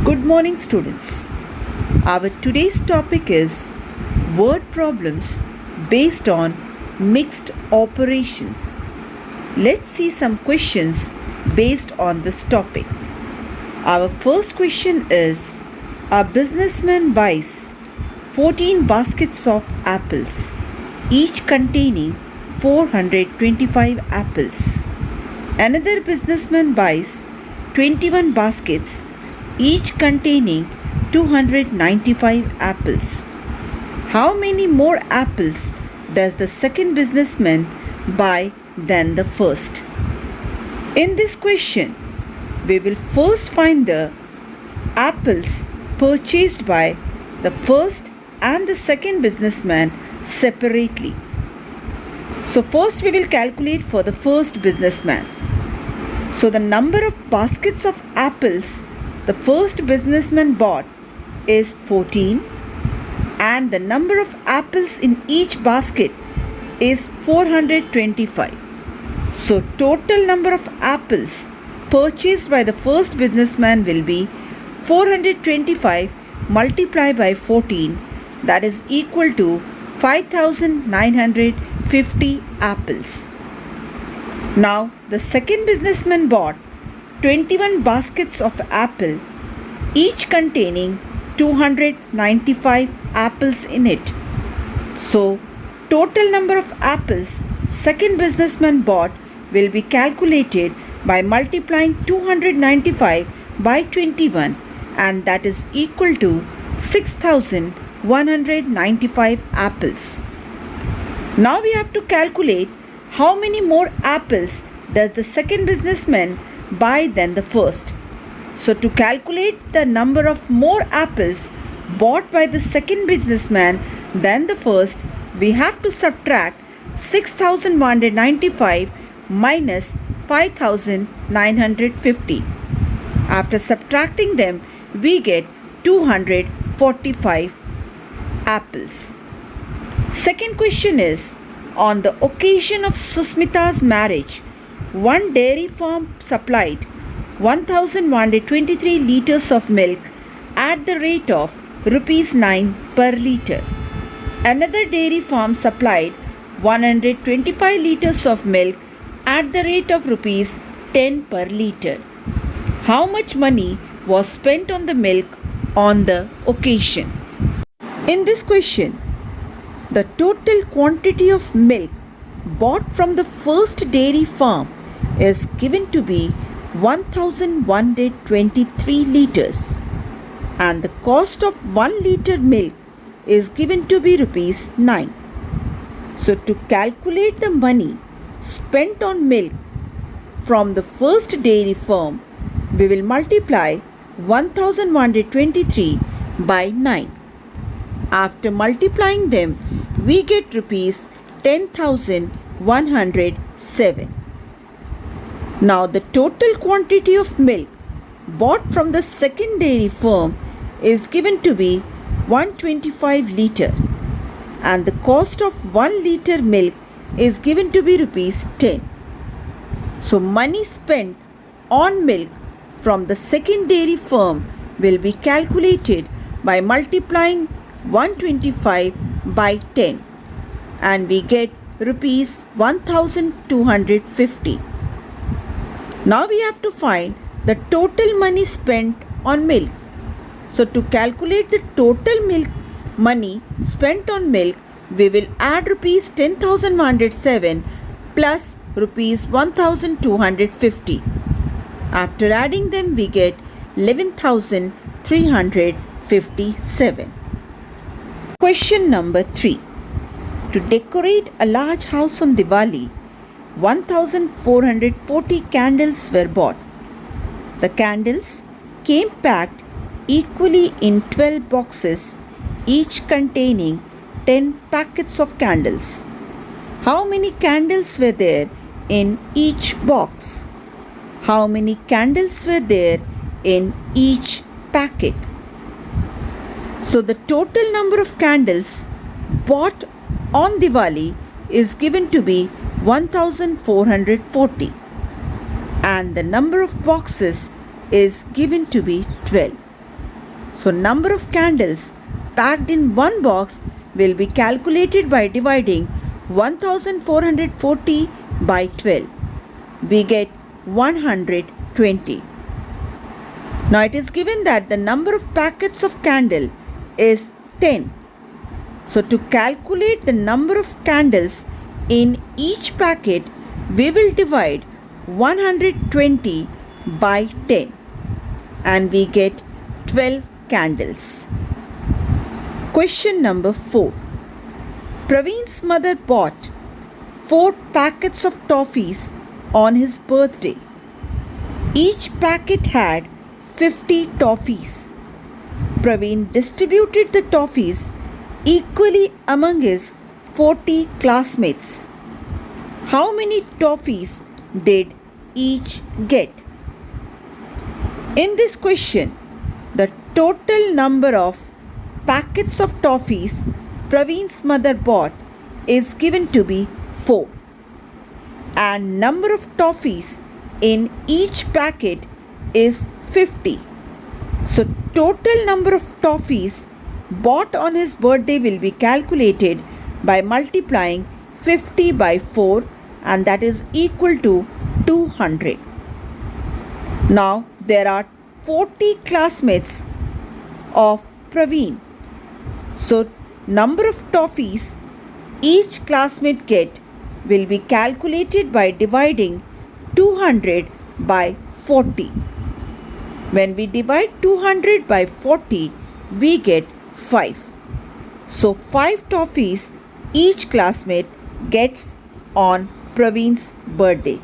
Good morning, students. Our today's topic is word problems based on mixed operations. Let's see some questions based on this topic. Our first question is: a businessman buys 14 baskets of apples, each containing 425 apples. Another businessman buys 21 baskets, each containing 295 apples. How many more apples does the second businessman buy than the first? In this question, we will first find the apples purchased by the first and the second businessman separately. So first we will calculate for the first businessman. So the number of baskets of apples the first businessman bought is 14, and the number of apples in each basket is 425. So total number of apples purchased by the first businessman will be 425 multiplied by 14, that is equal to 5,950 apples. Now the second businessman bought 21 baskets of apple, each containing 295 apples in it. So total number of apples second businessman bought will be calculated by multiplying 295 by 21, and that is equal to 6,195 apples. Now we have to calculate how many more apples does the second businessman buy than the first. So to calculate the number of more apples bought by the second businessman than the first, we have to subtract 6,195 minus 5,950. After subtracting them, we get 245 apples. Second question is: on the occasion of Susmita's marriage, one dairy farm supplied 1,123 liters of milk at the rate of rupees 9 per liter. Another dairy farm supplied 125 liters of milk at the rate of rupees 10 per liter. How much money was spent on the milk on the occasion? In this question, the total quantity of milk bought from the first dairy farm is given to be 1,123 liters, and the cost of 1 liter milk is given to be rupees 9. So to calculate the money spent on milk from the first dairy farm, we will multiply 1,123 by 9. After multiplying them, we get rupees 10,107. Now the total quantity of milk bought from the second dairy farm is given to be 125 liter, and the cost of 1 liter milk is given to be rupees 10. So money spent on milk from the second dairy farm will be calculated by multiplying 125 by 10, and we get rupees 1,250. Now we have to find the total money spent on milk. So to calculate the total milk money spent on milk, we will add rupees 10,107 plus rupees 1,250. After adding them, we get 11,357. Question number 3. To decorate a large house on Diwali, 1,440 candles were bought. The candles came packed equally in 12 boxes, each containing 10 packets of candles. How many candles were there in each box? How many candles were there in each packet? So the total number of candles bought on Diwali is given to be 1,440, and the number of boxes is given to be 12. So number of candles packed in one box will be calculated by dividing 1440 by 12. We get 120. Now it is given that the number of packets of candle is 10. So to calculate the number of candles in each packet, we will divide 120 by 10 and we get 12 candles. Question number 4. Praveen's mother bought 4 packets of toffees on his birthday. Each packet had 50 toffees. Praveen distributed the toffees equally among his 40 classmates. How many toffees did each get? In this question, the total number of packets of toffees Praveen's mother bought is given to be 4. And number of toffees in each packet is 50. So total number of toffees bought on his birthday will be calculated by multiplying 50 by 4 and that is equal to 200. Now there are 40 classmates of Praveen. So number of toffees each classmate get will be calculated by dividing 200 by 40. When we divide 200 by 40, we get 5. So 5 toffees each classmate gets on Praveen's birthday.